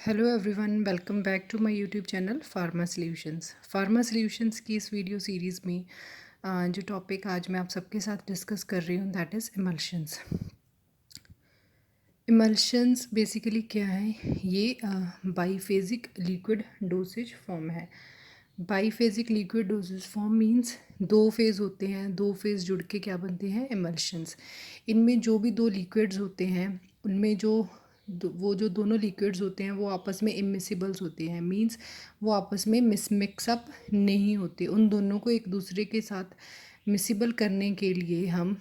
Hello everyone, welcome back to my YouTube channel pharma solutions की इस video series में जो टॉपिक आज मैं आप सबके साथ डिस्कस कर रही हूँ that is emulsions. Emulsions basically क्या है? ये बाईफेजिक लिक्विड डोसेज फॉर्म है। Biphasic liquid dosage form means दो फेज़ होते हैं, दो फेज़ जुड़ के क्या बनते हैं? इमल्शंस। इनमें जो भी दो लिक्विड्स होते हैं उनमें वो जो दोनों लिक्विड्स होते हैं वो आपस में इमिसिबल्स होते हैं, मींस वो आपस में मिक्सअप नहीं होते। उन दोनों को एक दूसरे के साथ मिसिबल करने के लिए हम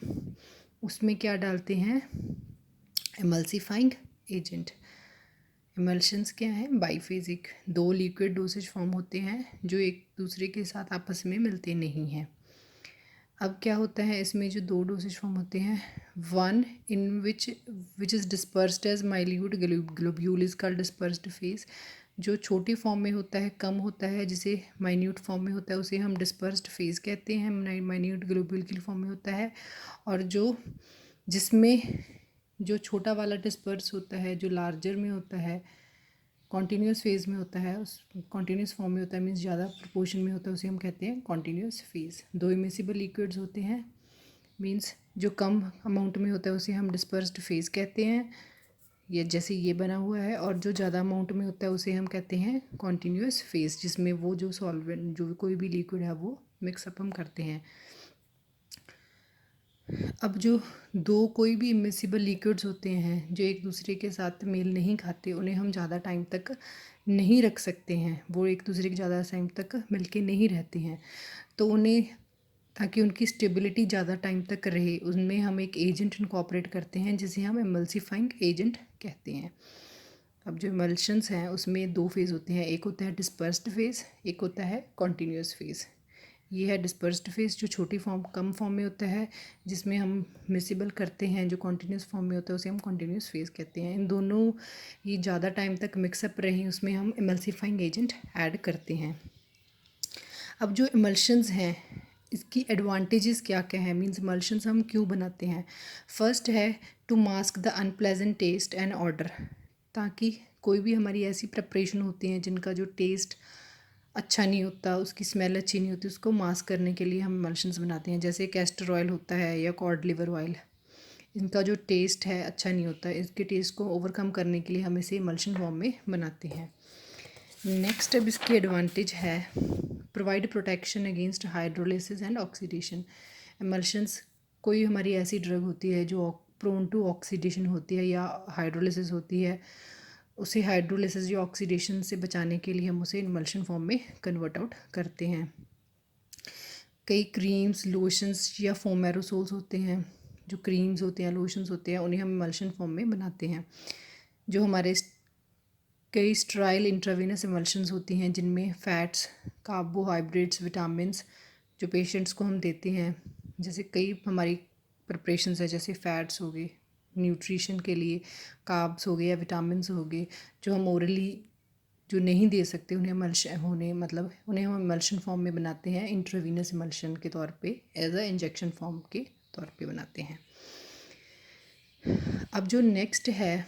उसमें क्या डालते हैं? Emulsifying agent. इमल्शंस क्या है? बाईफेजिक दो लिक्विड डोसेज फॉर्म होते हैं जो एक दूसरे के साथ आपस में मिलते नहीं हैं। अब क्या होता है इसमें जो दो डोसेज फॉर्म होते हैं, one in which is dispersed as minute globule is called dispersed phase. जो छोटी फॉर्म में होता है, कम होता है, जिसे माइन्यूट फॉर्म में होता है उसे हम डिस्पर्स्ड फेज कहते हैं, माइन्यूट ग्लोब्यूल की फॉर्म में होता है। और जिसमें जो छोटा वाला डिस्पर्स होता है, जो लार्जर में होता है, कॉन्टीन्यूस फेज़ में होता है, उस कॉन्टीन्यूस फॉर्म में होता है, मीन्स ज़्यादा प्रोपोर्शन में होता है, उसे हम कहते हैं कॉन्टीन्यूस फेज़। दो इमिसिबल लिक्विड्स होते हैं, मीन्स जो कम अमाउंट में होता है उसे हम डिस्पर्स्ड फेज़ कहते हैं, ये जैसे ये बना हुआ है। और जो ज़्यादा अमाउंट में होता है उसे हम कहते हैं कॉन्टीन्यूस फेज़, जिसमें वो जो सॉल्वेंट जो कोई भी लिक्विड है वो मिक्सअप हम करते हैं। अब जो दो कोई भी इमिसिबल लिक्विड्स होते हैं जो एक दूसरे के साथ मेल नहीं खाते, उन्हें हम ज़्यादा टाइम तक नहीं रख सकते हैं, वो एक दूसरे के ज़्यादा टाइम तक मिलके नहीं रहते हैं। तो उन्हें, ताकि उनकी स्टेबिलिटी ज़्यादा टाइम तक रहे, उनमें हम एक एजेंट इनकॉर्पोरेट करते हैं जिसे हम एमल्सिफाइंग एजेंट कहते हैं। अब जो इमल्शंस हैं उसमें दो फेज़ होते हैं, एक होता है डिस्पर्स्ड फेज़, एक होता है कॉन्टीन्यूस फेज़। ये है डिस्पर्स्ड फेज़ जो छोटी फॉर्म कम फॉर्म में होता है, जिसमें हम मिसिबल करते हैं। जो कॉन्टीन्यूस फॉर्म में होता है उसे हम कॉन्टीन्यूस फेज़ कहते हैं। इन दोनों ये ज़्यादा टाइम तक मिक्सअप रहें, उसमें हम इमल्सिफाइंग एजेंट ऐड करते हैं। अब जो इमल्शंस हैं इसकी एडवांटेजेस क्या क्या है, मींस इमल्शंस हम क्यों बनाते हैं? फर्स्ट है to mask the unpleasant taste and odour, ताकि कोई भी हमारी ऐसी प्रिपरेशन होती हैं जिनका जो टेस्ट अच्छा नहीं होता, उसकी स्मेल अच्छी नहीं होती, उसको मास्क करने के लिए हम इमल्शंस बनाते हैं। जैसे कैस्टर ऑयल होता है या कॉड लिवर ऑयल, इनका जो टेस्ट है अच्छा नहीं होता, इसके टेस्ट को ओवरकम करने के लिए हम इसे इमल्शन फॉर्म में बनाते हैं। नेक्स्ट अब इसकी एडवांटेज है provide protection against hydrolysis and oxidation. Emulsions कोई हमारी ऐसी ड्रग होती है जो प्रोन टू ऑक्सीडेशन होती है या हाइड्रोलिसिस होती है, उसे हाइड्रोलिसिस या ऑक्सीडेशन से बचाने के लिए हम उसे इमल्शन फॉर्म में कन्वर्ट आउट करते हैं। कई क्रीम्स, लोशंस या फोम एरोसोल्स होते हैं, जो क्रीम्स होते हैं, लोशंस होते हैं, उन्हें हम इमल्शन फॉर्म में बनाते हैं। जो हमारे कई स्ट्राइल इंट्रावेनस इमल्शंस होती हैं जिनमें फ़ैट्स, कार्बोहाइड्रेट्स, विटामिन्स जो पेशेंट्स को हम देते हैं, जैसे कई हमारी प्रिपरेशंस है, जैसे फ़ैट्स हो गए न्यूट्रिशन के लिए, कार्ब्स हो गए या विटामिन्स हो गए, जो हम ओरली जो नहीं दे सकते उन्हें उन्हें हम इमल्शन फॉर्म में बनाते हैं, इंट्रावेनस इमल्शन के तौर पे, एज अ इंजेक्शन फॉर्म के तौर पे बनाते हैं। अब जो नेक्स्ट है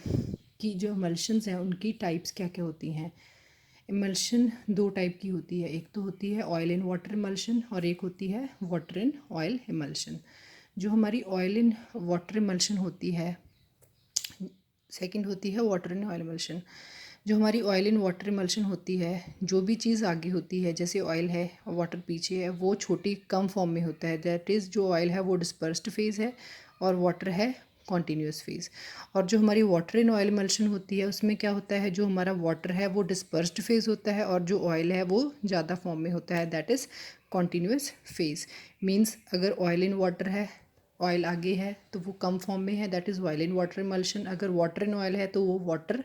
कि जो इमल्शंस हैं उनकी टाइप्स क्या क्या होती हैं। इमल्शन दो टाइप की होती है, एक तो होती है ऑयल इन वाटर इमल्शन और एक होती है वाटर इन ऑयल इमल्शन। जो हमारी ऑयल इन वाटर इमल्शन होती है, सेकंड होती है वाटर इन ऑयल इमल्शन। जो हमारी ऑयल इन वाटर इमल्शन होती है, जो भी चीज़ आगे होती है, जैसे ऑयल है और वाटर पीछे है, वो छोटी कम फॉर्म में होता है, दैट इज़ जो ऑयल है वो डिस्पर्स्ड फेज़ है और वाटर है कॉन्टीन्यूस फेज़। और जो हमारी वाटर इन ऑयल इमल्शन होती है उसमें क्या होता है, जो हमारा वाटर है वो डिस्पर्स्ड फेज़ होता है और जो ऑयल है वो ज़्यादा फॉर्म में होता है, that is continuous phase. Means अगर ऑयल इन वाटर है, ऑयल आगे है तो वो कम फॉर्म में है, that is oil in water emulsion. अगर वाटर इन ऑयल है तो वो वाटर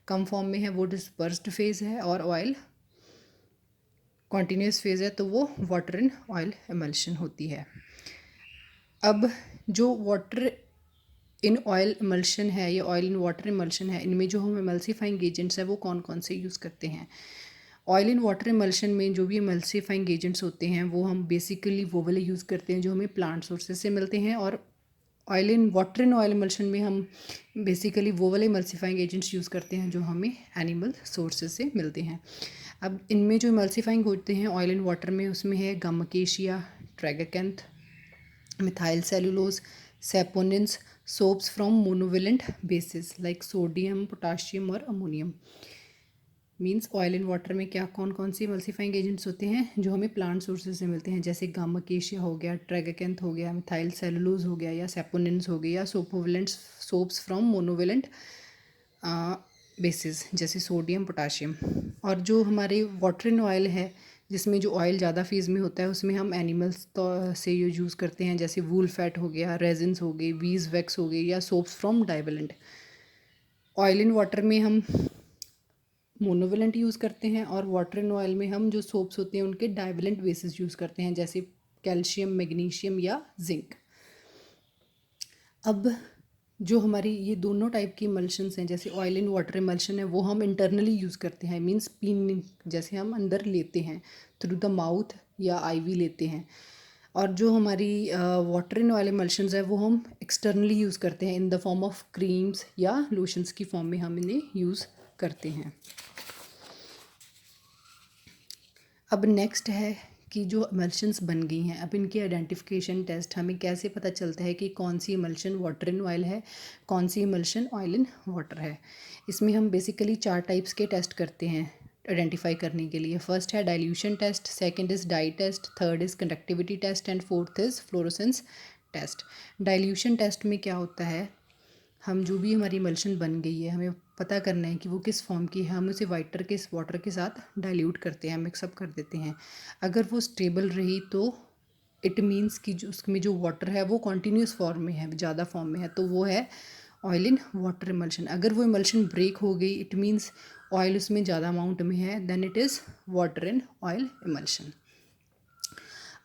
कम फॉर्म में है, वो डिस्पर्स्ड फेज़ है, और ऑयल कॉन्टीन्यूस फेज़ है तो वो वाटर इन ऑयल इमल्शन होती है। अब जो वाटर इन ऑयल इमल्शन है या ऑयल इन वाटर इमल्शन है, इनमें जो हम इमल्सिफाइंग एजेंट्स हैं वो कौन कौन से यूज़ करते हैं। ऑयल इन वाटर इमल्शन में जो भी इमल्सिफाइंग एजेंट्स होते हैं वो हम बेसिकली वो वाले यूज़ करते हैं जो हमें प्लांट सोर्सेज से मिलते हैं, और oil in water in oil emulsion में हम बेसिकली वो वाले इमल्सिफाइंग एजेंट्स यूज़ करते हैं जो हमें एनिमल सोर्सेज से मिलते हैं। अब इनमें जो इमल्सिफाइंग होते हैं ऑयल इन वाटर में, उसमें है gum acacia, tragacanth, methyl cellulose, saponins, soaps from monovalent bases like sodium, potassium और ammonium. Means oil in water में क्या कौन कौन सी इमल्सिफाइंग एजेंट्स होते हैं जो हमें प्लांट सोर्सेज से मिलते हैं, जैसे गामा अकेशिया हो गया, ट्रैगाकैंथ हो गया, मिथाइल सेलुलोज हो गया या सेपोनिन्स हो गया, या सोपोवेलेंट सोप्स फ्रॉम मोनोवेलेंट बेसिस जैसे सोडियम, पोटाशियम। और जो हमारे वाटर इन ऑयल है जिसमें जो ऑयल ज़्यादा फेज़ में होता है उसमें हम एनिमल्स तो से यूज़ करते हैं, जैसे वूल फैट हो गया, रेजिन्स हो गई, वीज वैक्स हो गई या soaps from divalent. Oil in water में हम मोनोवेलेंट यूज़ करते हैं और वाटर इन ऑयल में हम जो सोप्स होते हैं उनके डाइवेलेंट बेसिस यूज़ करते हैं, जैसे कैल्शियम, मैग्नीशियम या जिंक। अब जो हमारी ये दोनों टाइप की इमल्शंस हैं, जैसे ऑयल इन वाटर इमल्शन है वो हम इंटरनली यूज़ करते हैं, मींस पीने, जैसे हम अंदर लेते हैं थ्रू द माउथ या आईवी लेते हैं। और जो हमारी वाटर इन ऑयल इमल्शंस है वो हम एक्सटर्नली यूज़ करते हैं in the form of creams या लोशंस की फॉर्म में हम इन्हें यूज़ करते हैं। अब नेक्स्ट है कि जो इमल्शंस बन गई हैं, अब इनकी आइडेंटिफिकेशन टेस्ट, हमें कैसे पता चलता है कि कौन सी इमल्शन वाटर इन ऑयल है, कौन सी इमल्शन ऑयल इन वाटर है। इसमें हम बेसिकली 4 टाइप्स के टेस्ट करते हैं आइडेंटिफाई करने के लिए। फर्स्ट है dilution test, second is dye test, third is conductivity test and fourth is fluorescence test. Dilution test में क्या होता है, हम जो भी हमारी इमल्शन बन गई है हमें पता करना है कि वो किस फॉर्म की है, हम उसे वाटर के साथ डाइल्यूट करते हैं, मिक्सअप कर देते हैं। अगर वो स्टेबल रही तो इट मीन्स कि जो उसमें जो वाटर है वो कॉन्टीन्यूस फॉर्म में है, ज़्यादा फॉर्म में है, तो वो है ऑयल इन वाटर इमल्शन। अगर वो इमल्शन ब्रेक हो गई, इट मीन्स ऑयल उसमें ज़्यादा अमाउंट में है, then it is water in oil emulsion.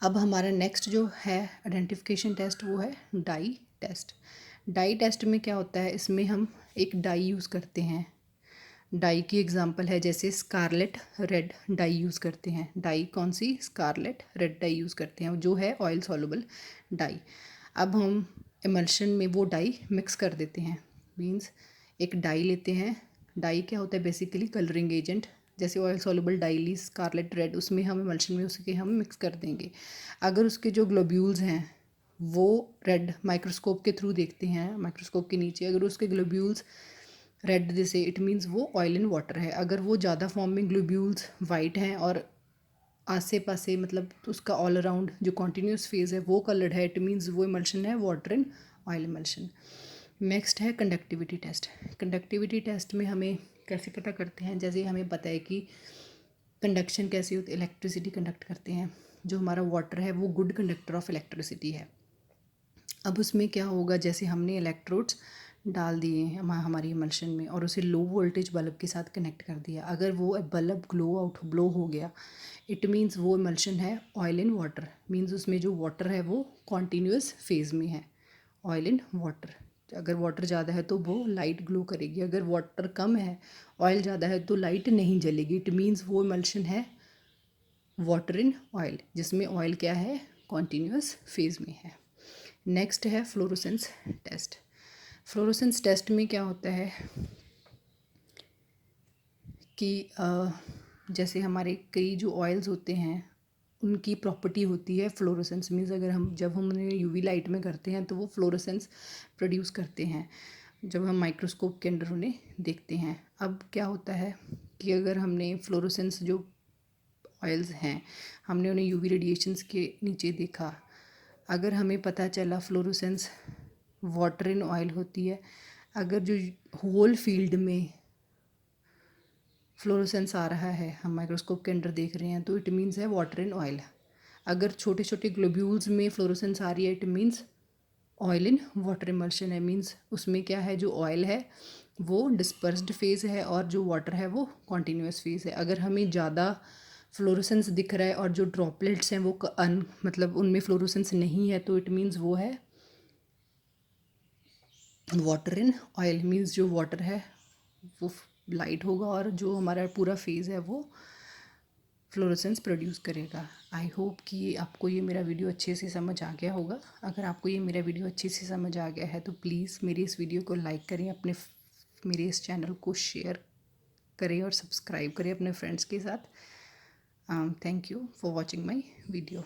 अब हमारा नेक्स्ट जो है आइडेंटिफिकेशन टेस्ट वो है डाई टेस्ट। डाई टेस्ट में क्या होता है, इसमें हम एक डाई यूज़ करते हैं। डाई की एग्जांपल है जैसे स्कारलेट रेड डाई यूज़ करते हैं। डाई कौन सी, स्कारलेट रेड डाई यूज़ करते हैं जो है ऑयल सॉल्युबल डाई। अब हम इमल्शन में वो डाई मिक्स कर देते हैं, मीन्स एक डाई लेते हैं। डाई क्या होता है, बेसिकली कलरिंग एजेंट, जैसे ऑयल सॉल्युबल डाई ली स्कारलेट रेड, उसमें हम इमल्शन में उसके हम मिक्स कर देंगे। अगर उसके जो ग्लोब्यूल्स हैं वो रेड माइक्रोस्कोप के थ्रू देखते हैं, माइक्रोस्कोप के नीचे अगर उसके ग्लोब्यूल्स रेड जैसे, इट मीन्स वो ऑयल इन वाटर है। अगर वो ज़्यादा फॉर्म में ग्लोब्यूल्स वाइट हैं और आसे पासे मतलब उसका ऑल अराउंड जो कॉन्टीन्यूस फेज है वो कलर्ड है, इट मीन्स वो इमल्शन है water in oil emulsion. Next है कंडक्टिविटी टेस्ट। कंडक्टिविटी टेस्ट में हमें कैसे पता करते हैं, जैसे हमें पता है कि कंडक्शन कैसे होती है, इलेक्ट्रिसिटी कंडक्ट करते हैं, जो हमारा वाटर है वो गुड कंडक्टर ऑफ इलेक्ट्रिसिटी है। अब उसमें क्या होगा, जैसे हमने इलेक्ट्रोड्स डाल दिए हमारी इमल्शन में और उसे लो वोल्टेज बल्ब के साथ कनेक्ट कर दिया, अगर वो बल्ब ग्लो हो गया, इट मीन्स वो इमल्शन है ऑयल इन वाटर, मीन्स उसमें जो वाटर है वो कॉन्टीन्यूस फेज में है, ऑयल इन वाटर। अगर वाटर ज़्यादा है तो वो लाइट ग्लो करेगी, अगर वाटर कम है, ऑयल ज़्यादा है तो लाइट नहीं जलेगी, इट मीन्स वो इमल्शन है वाटर इन ऑयल, जिसमें ऑयल क्या है, कॉन्टीन्यूस फेज में है। नेक्स्ट है फ्लोरोसेंस टेस्ट। फ्लोरोसेंस टेस्ट में क्या होता है कि जैसे हमारे कई जो ऑयल्स होते हैं उनकी प्रॉपर्टी होती है फ्लोरोसेंस, मीन्स अगर जब हम उन्हें यूवी लाइट में करते हैं तो वो फ्लोरोसेंस प्रोड्यूस करते हैं जब हम माइक्रोस्कोप के अंदर उन्हें देखते हैं। अब क्या होता है कि अगर हमने फ्लोरोसेंस जो ऑयल्स हैं हमने उन्हें यूवी रेडिएशंस के नीचे देखा, अगर हमें पता चला फ्लोरोसेंस वाटर इन ऑयल होती है, अगर जो होल फील्ड में फ्लोरोसेंस आ रहा है, हम माइक्रोस्कोप के अंदर देख रहे हैं, तो इट मीन्स है वाटर इन ऑयल। अगर छोटे छोटे ग्लोब्यूल्स में फ्लोरोसेंस आ रही है, it means oil in water emulsion है, मीन्स उसमें क्या है, जो ऑयल है वो डिस्पर्स्ड फेज़ है और जो वाटर है वो कॉन्टीन्यूस फेज़ है। अगर हमें ज़्यादा फ्लोरोसेंस दिख रहा है और जो ड्रॉपलेट्स हैं वो मतलब उनमें फ्लोरोसेंस नहीं है, तो इट मीन्स वो है वाटर इन ऑयल, मीन्स जो वाटर है वो लाइट होगा और जो हमारा पूरा फेज़ है वो फ्लोरेसेंस प्रोड्यूस करेगा। आई होप कि आपको ये मेरा वीडियो अच्छे से समझ आ गया होगा। अगर आपको ये मेरा वीडियो अच्छे से समझ आ गया है तो प्लीज़ मेरी इस वीडियो को लाइक करें, मेरे इस चैनल को शेयर करें और सब्सक्राइब करें अपने फ्रेंड्स के साथ। Thank you for watching my video.